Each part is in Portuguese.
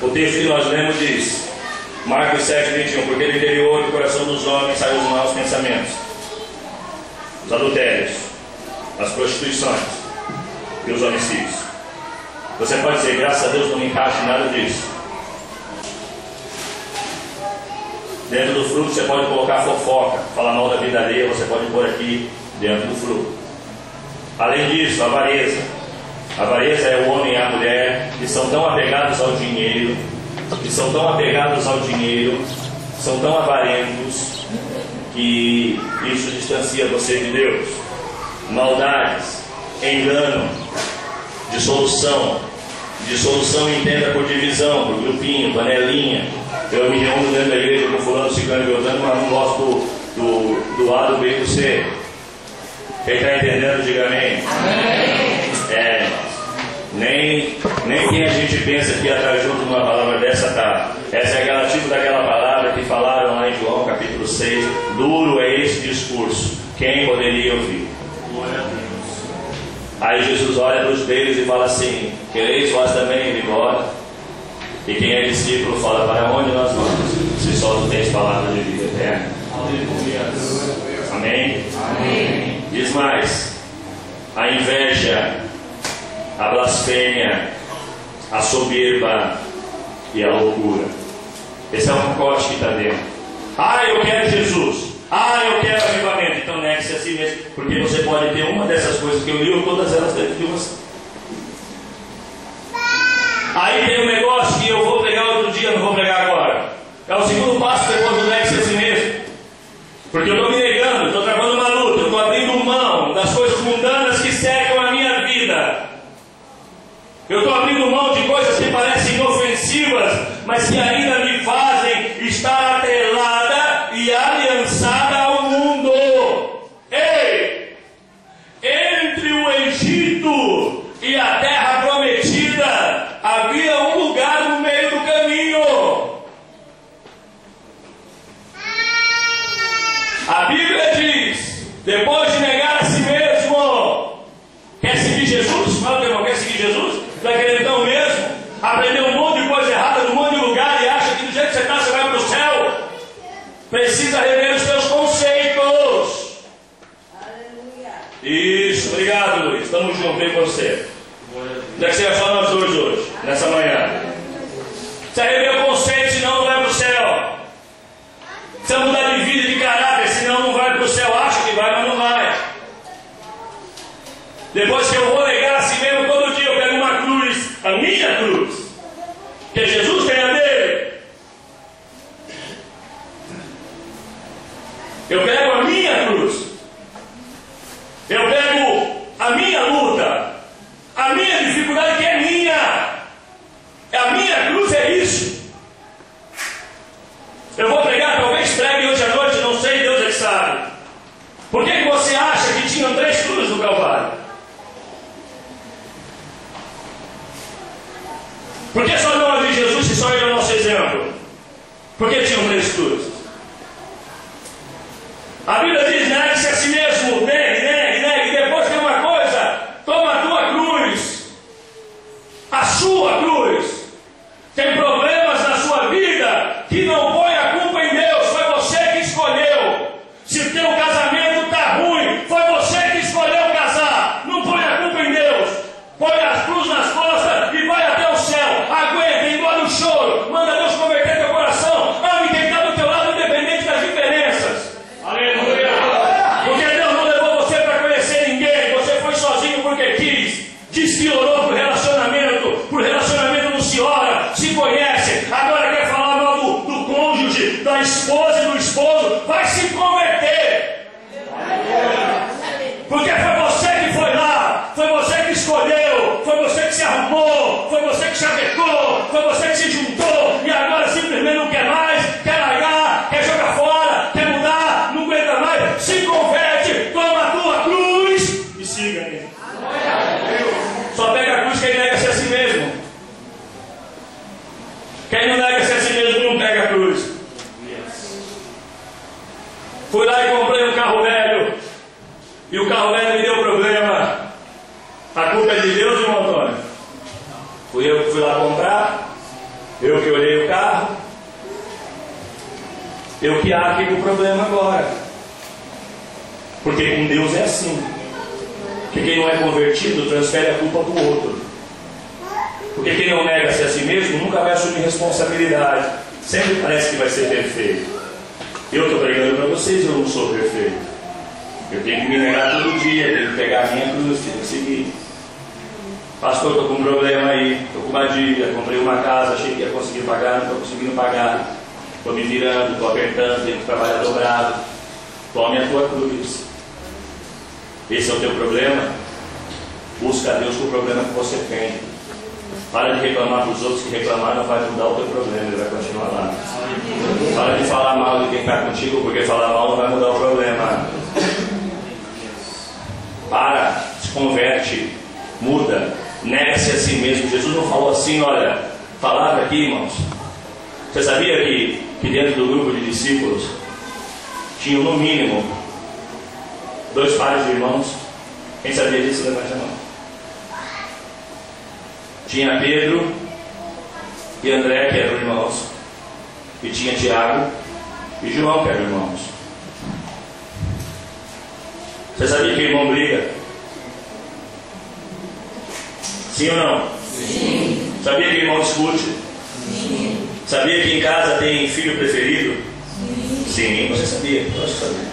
O texto que nós lemos diz, Marcos 7:21, porque do interior do coração dos homens saem os maus pensamentos, os adultérios, as prostituições e os homicídios. Você pode dizer, graças a Deus não me encaixa em nada disso. Dentro do fruto você pode colocar fofoca, falar mal da vida alheia, você pode pôr aqui dentro do fruto. Além disso, avareza. A avareza é o homem e a mulher que são tão apegados ao dinheiro, são tão avarentos, que isso distancia você de Deus. Maldades, engano, dissolução entenda por divisão, por grupinho, panelinha. Eu me reúno dentro da igreja com fulano, ciclano e beltrano, mas não gosto do A, do B e do C. Quem está entendendo, diga amém. Nem quem a gente pensa que ia estar junto numa palavra dessa está. Essa é aquela tipo daquela palavra que falaram lá em João capítulo 6. Duro é esse discurso, quem poderia ouvir? Glória a Deus. Aí Jesus olha para os deles e fala assim, quereis vós também ir embora? E quem é discípulo fala, para onde nós vamos? Se só tu tens palavra de vida eterna. Aleluia. Amém? Amém. Diz mais, a inveja, a blasfêmia, a soberba e a loucura. Esse é o pacote que está dentro. Eu quero Jesus. Eu quero avivamento. Então negue-se a si mesmo, porque você pode ter uma dessas coisas que eu li, ou todas elas dentro de você. Aí tem um negócio que eu vou pregar outro dia, não vou pregar agora. É o segundo passo depois do negue-se a si mesmo. Porque eu estou me negando, estou travando uma luta, estou abrindo mão das coisas mundanas que cercam a minha vida. Eu estou abrindo mão de coisas que parecem inofensivas, mas que ainda me fazem estar atrelada e aliançada ao mundo. Ei! Entre o Egito e a terra prometida havia um lugar no meio do caminho. A Bíblia diz, depois de negar a si mesmo, quer seguir Jesus? Fala, irmão, quer seguir Jesus? Vai querer então mesmo aprender um monte de coisa errada num monte de lugar e acha que do jeito que você está você vai para o céu? Precisa rever os seus conceitos. Aleluia. Isso, obrigado, Luiz. Estamos juntos aí com você. Onde é que você vai falar nós dois hoje, nessa manhã? Precisa rever o conceito, senão não vai para o céu. Precisa mudar de vida, de caráter, senão não vai para o céu. Acha que vai, mas não vai. Depois que eu vou negar a si mesmo, todo dia eu pego uma cruz, a minha cruz, que Jesus tem a dele. Eu pego a minha cruz, eu pego a minha luta, a minha dificuldade que é minha. A minha cruz é isso. Eu vou pregar, talvez pregue hoje à noite, não sei, Deus é que sabe. Por que você acha que tinham 3 cruzes no Calvário? Por que só não havia Jesus se só ele é o nosso exemplo? Por que tinham 3 cruzes? A Bíblia diz, negue-se a si mesmo, negue. Depois tem uma coisa, toma a tua cruz, a sua cruz. Tem problemas na sua vida que não põe a culpa em Deus, foi você que escolheu. Se o teu casamento está ruim, foi você que escolheu casar. Não põe a culpa em Deus. Põe a cruz nas costas e vai até o céu. Aguenta, engole o choro. Manda Deus converter teu coração. Ame quem está do teu lado, independente das diferenças. Aleluia. Porque Deus não levou você para conhecer ninguém. Você foi sozinho porque quis. Diz que orou por relacionamento. Por relacionamento não se ora, se conhece. Agora quer falar mal do cônjuge, da esposa e do esposo. Vai se converter. Porque foi você que foi lá. Foi você que escolheu. Foi você que se arrumou. Foi você que chavecou. Foi você que se juntou. E agora simplesmente não quer mais. Quer largar. Quer jogar fora. Quer mudar. Não aguenta mais. Se converte. Toma a tua cruz. E siga-me. Só pega a cruz quem nega-se a si mesmo. Quem não nega-se a si mesmo não pega a cruz. Fui lá e comprei um carro velho. E o carro velho me deu problema. A culpa é de Deus, irmão Antônio? Fui eu que fui lá comprar. Eu que olhei o carro, eu que arque o problema agora. Porque com Deus é assim. Porque quem não é convertido transfere a culpa para o outro. Porque quem não nega-se a si mesmo nunca vai assumir responsabilidade. Sempre parece que vai ser perfeito. Eu estou pregando para vocês, eu não sou perfeito. Eu tenho que me negar todo dia, tenho que pegar a minha cruz, tenho que seguir. Pastor, estou com um problema aí, estou com uma dívida, comprei uma casa, achei que ia conseguir pagar, não estou conseguindo pagar. Estou me virando, estou apertando, tenho que trabalhar dobrado. Tome a tua cruz. Esse é o teu problema? Busca a Deus com o problema que você tem. Para de reclamar para os outros, que reclamar não vai mudar o teu problema, ele vai continuar lá. Para de falar mal de quem está contigo, porque falar mal não vai mudar o problema. Para, se converte, muda, nega-se a si mesmo. Jesus não falou assim, olha, falava aqui, irmãos. Você sabia que dentro do grupo de discípulos tinham no mínimo 2 pares de irmãos? Quem sabia disso, levante a mão. Tinha Pedro e André, que eram irmãos, e tinha Tiago e João, que eram irmãos. Você sabia que irmão briga? Sim ou não? Sim. Sabia que irmão discute? Sim. Sabia que em casa tem filho preferido? Sim. Sim, você sabia? Eu acho que sabia.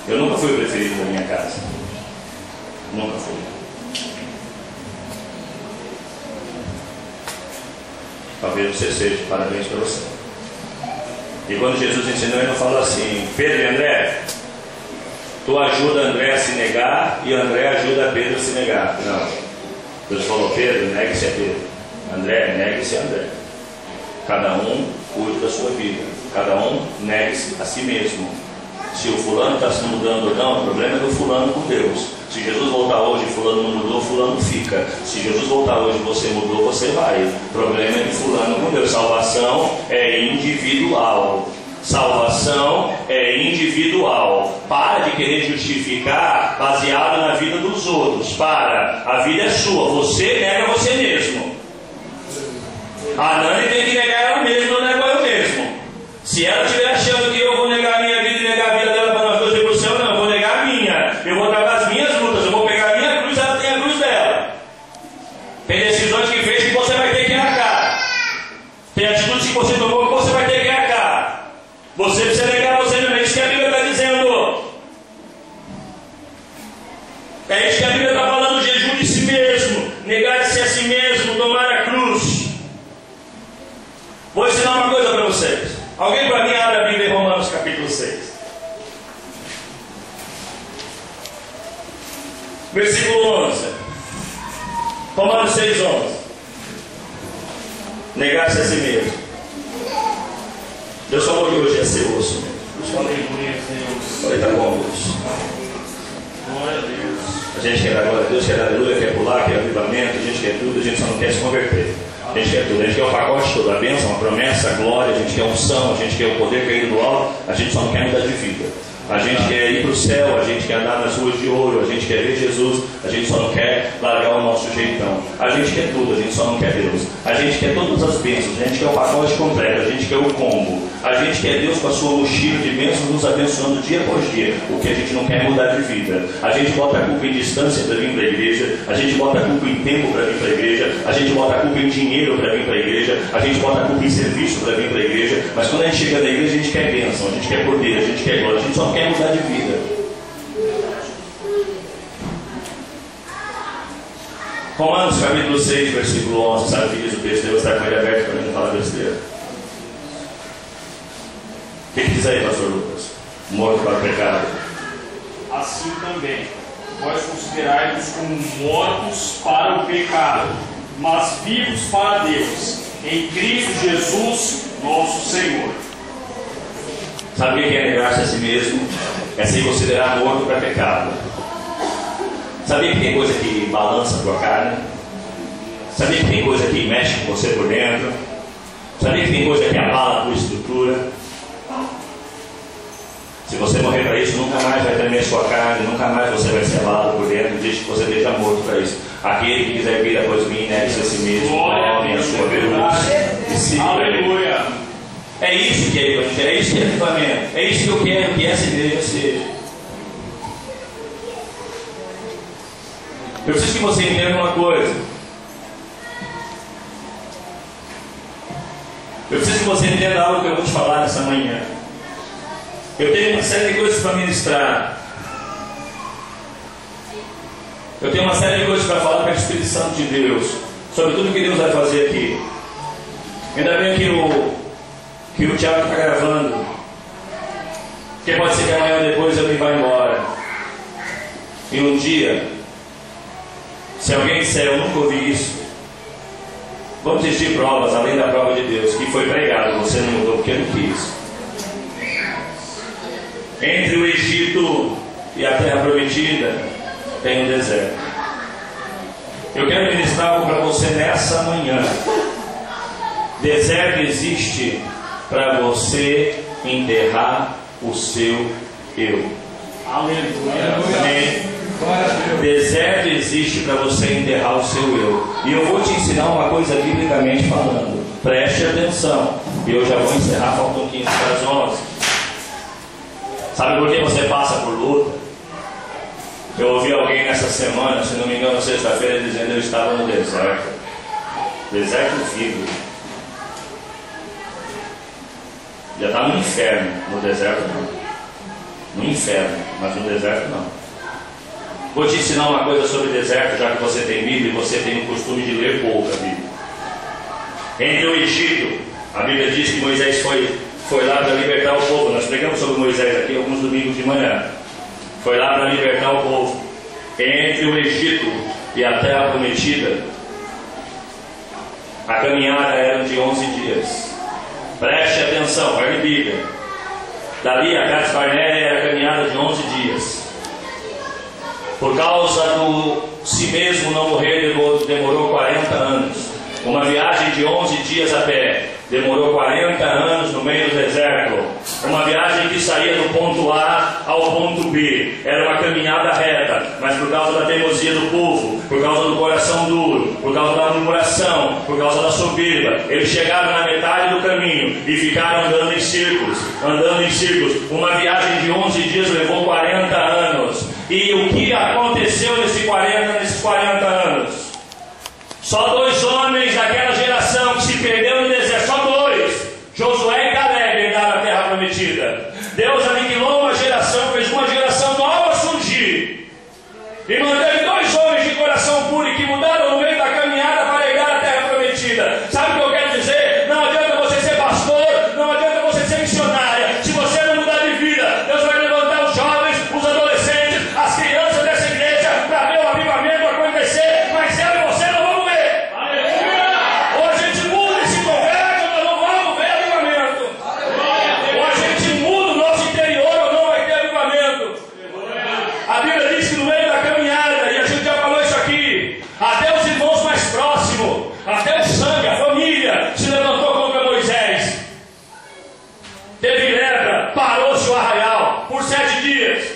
Eu nunca fui o preferido da minha casa. Nunca fui. Talvez você seja, parabéns para você. E quando Jesus ensinou, ele não falou assim: Pedro e André, tu ajuda André a se negar e André ajuda Pedro a se negar. Não. Deus falou: Pedro, negue-se a Pedro. André, negue-se a André. Cada um cuide da sua vida. Cada um negue-se a si mesmo. Se o fulano está se mudando ou não, o problema é do fulano com Deus. Se Jesus voltar hoje e fulano não mudou, fulano fica. Se Jesus voltar hoje e você mudou, você vai. O problema é de fulano com Deus. Salvação é individual. Salvação é individual. Para de querer justificar baseado na vida dos outros. Para. A vida é sua. Você nega você mesmo. A Nani tem que negar ela mesma, não nego eu mesmo. Se ela estiver achando que eu vou negar a minha vida e negar a vida dela para nós dois ir para o céu, não, eu vou negar a minha. Eu vou travar as minhas lutas, eu vou pegar a minha cruz, ela tem a cruz dela. Tem decisões que fez que você vai ter que arcar. Tem atitudes que você tomou que você vai ter que arcar. Você precisa negar você mesmo. É isso que a Bíblia está dizendo. É isso que a Bíblia está falando, jejum de si mesmo. Negar-se a si mesmo, tomar a cruz. Vou ensinar uma coisa para vocês. Alguém para mim abre a Bíblia em Romanos capítulo 6. Versículo 11. Romanos 6, 11. Negar-se a si mesmo. Deus falou que hoje é seu osso. Falei, tá bom, Deus. Glória a Deus. A gente quer dar glória a Deus, quer dar aleluia, quer pular, quer avivamento, a gente quer tudo, a gente só não quer se converter. A gente quer tudo, a gente quer o pacote todo, a bênção, a promessa, a glória, a gente quer a unção, a gente quer o poder caído do alto, a gente só não quer mudar de vida. A gente quer ir para o céu, a gente quer andar nas ruas de ouro, a gente quer ver Jesus, a gente só não quer largar o nosso jeitão. A gente quer tudo, a gente só não quer Deus. A gente quer todas as bênçãos, a gente quer o pacote completo, a gente quer o combo. A gente quer Deus com a sua mochila de bênçãos nos abençoando dia após dia. O que a gente não quer é mudar de vida. A gente bota a culpa em distância para vir para a igreja, a gente bota a culpa em tempo para vir para a igreja, a gente bota a culpa em dinheiro para vir para a igreja, a gente bota a culpa em serviço para vir para a igreja, mas quando a gente chega na igreja a gente quer bênção, a gente quer poder, a gente quer glória, a gente só não quer mudar de vida. Romanos capítulo 6, versículo 11, sabe o que diz o texto? Deus está com ele aberto para não falar besteira. O que diz aí, pastor Lucas? Morto para o pecado. Assim também, vós considerai-vos como mortos para o pecado, mas vivos para Deus, em Cristo Jesus, nosso Senhor. Sabe o que é negar-se a si mesmo? É se considerar morto para pecado. Sabia que tem coisa que balança a tua carne? Sabia que tem coisa que mexe com você por dentro? Sabia que tem coisa que abala a tua estrutura? Se você morrer para isso, nunca mais vai tremer sua carne, nunca mais você vai ser abalado por dentro, desde que você esteja morto para isso. Aquele que quiser vir após mim, negue-se a si mesmo, tome a É isso que é evangelho, é isso que é avivamento, é isso que eu quero que essa igreja seja. Eu preciso que você entenda uma coisa. Eu preciso que você entenda algo que eu vou te falar nessa manhã. Eu tenho uma série de coisas para ministrar. Eu tenho uma série de coisas para falar para o Espírito Santo de Deus, sobre tudo que Deus vai fazer aqui. Ainda bem que o Thiago está gravando, porque pode ser que amanhã ou depois eu me vá embora. E um dia, se alguém disser, eu nunca ouvi isso, vamos existir provas, além da prova de Deus, que foi pregado, você não mudou porque não quis. Entre o Egito e a terra prometida, tem um deserto. Eu quero ministrar algo para você nessa manhã. Deserto existe para você enterrar o seu eu. Aleluia. Amém. Deserto existe para você enterrar o seu eu. E eu vou te ensinar uma coisa biblicamente falando. Preste atenção. E eu já vou encerrar, faltam 15 para as 11. Sabe por que você passa por luta? Eu ouvi alguém nessa semana, se não me engano, sexta-feira, dizendo que eu estava no deserto. Deserto vivo. Já está no inferno. No deserto não. No inferno, mas no deserto não. Vou te ensinar uma coisa sobre deserto, já que você tem Bíblia e você tem o costume de ler pouca Bíblia. Entre o Egito, a Bíblia diz que Moisés foi lá para libertar o povo. Nós pregamos sobre Moisés aqui alguns domingos de manhã. Foi lá para libertar o povo. Entre o Egito e a terra prometida, a caminhada era de 11 dias. Preste atenção, vai na Bíblia. Dali a Cades Barneia era a caminhada de 11 dias. Por causa do si mesmo não morrer, demorou 40 anos. Uma viagem de 11 dias a pé demorou 40 anos no meio do deserto. Uma viagem que saía do ponto A ao ponto B. Era uma caminhada reta, mas por causa da teimosia do povo, por causa do coração duro, por causa da murmuração, por causa da soberba, eles chegaram na metade do caminho e ficaram andando em círculos. Uma viagem de 11 dias levou 40 anos. E o que aconteceu nesses 40 anos? Só 2 homens daquela geração que se perdeu no deserto, só 2, Josué e Caleb, herdaram a terra prometida. Deus aniquilou uma geração, fez uma geração nova surgir, e manteve 2 homens de coração puro que mudaram no meio da caminhada para herdar a terra prometida. Sabe o que eu quero dizer? Não adianta você ser pastor, não adianta você ser missionária. Se você não mudar de vida, Deus vai levantar os jovens, os adolescentes, as crianças dessa igreja para ver o avivamento acontecer, mas eu e você não vamos ver. Ou a gente muda e se converte, ou nós não vamos ver avivamento. Ou a gente muda o nosso interior, ou não vai ter avivamento. A Bíblia diz que no meio da caminhada, e a gente já falou isso aqui, até os irmãos mais próximos, até o sangue, a família, se levantou contra Moisés. Teve lepra, parou-se o arraial por 7 dias.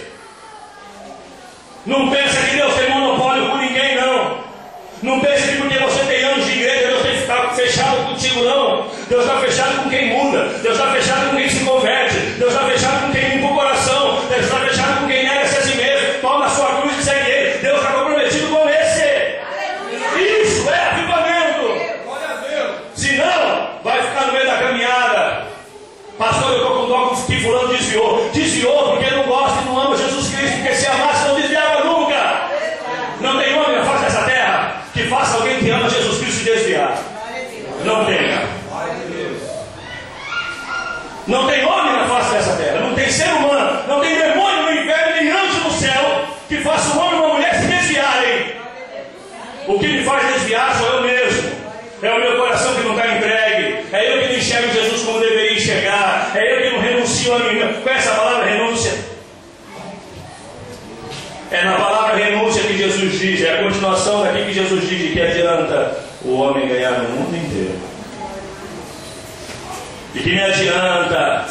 Não pensa que Deus tem monopólio com ninguém, não. Não pensa que porque você tem anos de igreja, Deus tem que ficar fechado contigo, não. Deus está fechado com quem muda. Deus está fechado com quem se converte. Deus está fechado com quem limpa o coração. Deus está fechado com quem nega-se a si mesmo. Toma a sua cruz e segue Ele. Deus está comprometido com esse. Isso é avivamento. Se não, vai ficar no meio da caminhada. Pastor, eu estou com dó que fulano desviou. Desviou porque não gosta e não ama Jesus Cristo. Porque se amasse não desviava nunca. Não tem homem na face dessa terra que faça alguém que ama Jesus Cristo se desviar. Não tem. Não tem homem na face dessa terra. Não tem ser humano. Não tem demônio no inferno nem anjo no céu que faça um homem e uma mulher se desviarem. O que me faz desviar sou eu mesmo. É o meu coração que não está entregue. É eu que não enxergo Jesus como deveria enxergar. É eu que não renuncio a mim mesmo. Conhece a palavra renúncia? É na palavra renúncia que Jesus diz. É a continuação daqui que Jesus diz de que adianta o homem ganhar no mundo inteiro. De que me adianta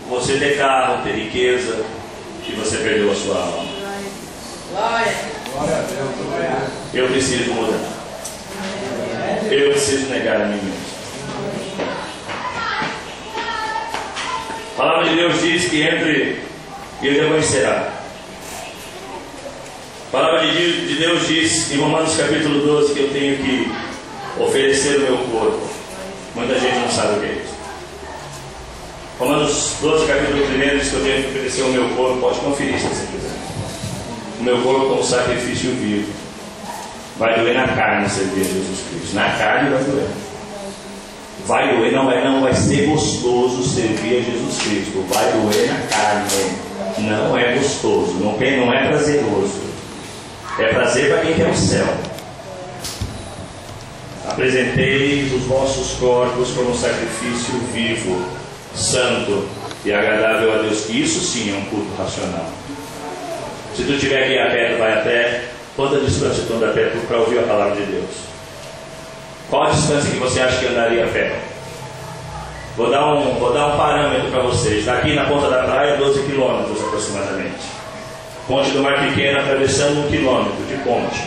você ter carro, ter riqueza, e você perdeu a sua alma. Eu preciso mudar. Eu preciso negar a mim mesmo. A palavra de Deus diz que entre e ele reconhecerá. A palavra de Deus diz em Romanos capítulo 12 que eu tenho que oferecer o meu corpo. Muita gente não sabe o que é isso. Romanos 12, capítulo 1 diz que eu tenho que oferecer o meu corpo. Pode conferir se você quiser. O meu corpo como sacrifício vivo. Vai doer na carne servir a Jesus Cristo. Na carne vai doer. Vai doer, não vai ser gostoso servir a Jesus Cristo. Vai doer na carne. Não é gostoso, não é prazeroso. É prazer para quem quer o céu. Apresentei os vossos corpos como sacrifício vivo, santo e agradável a Deus. Isso sim é um culto racional. Se tu tiver que ir a pé, tu vai a pé. Quanta distância tu anda a pé para ouvir a palavra de Deus? Qual a distância que você acha que andaria a pé? Vou dar um parâmetro para vocês. Daqui na ponta da praia, 12 quilômetros aproximadamente. Ponte do Mar Pequeno, atravessando 1 quilômetro de ponte.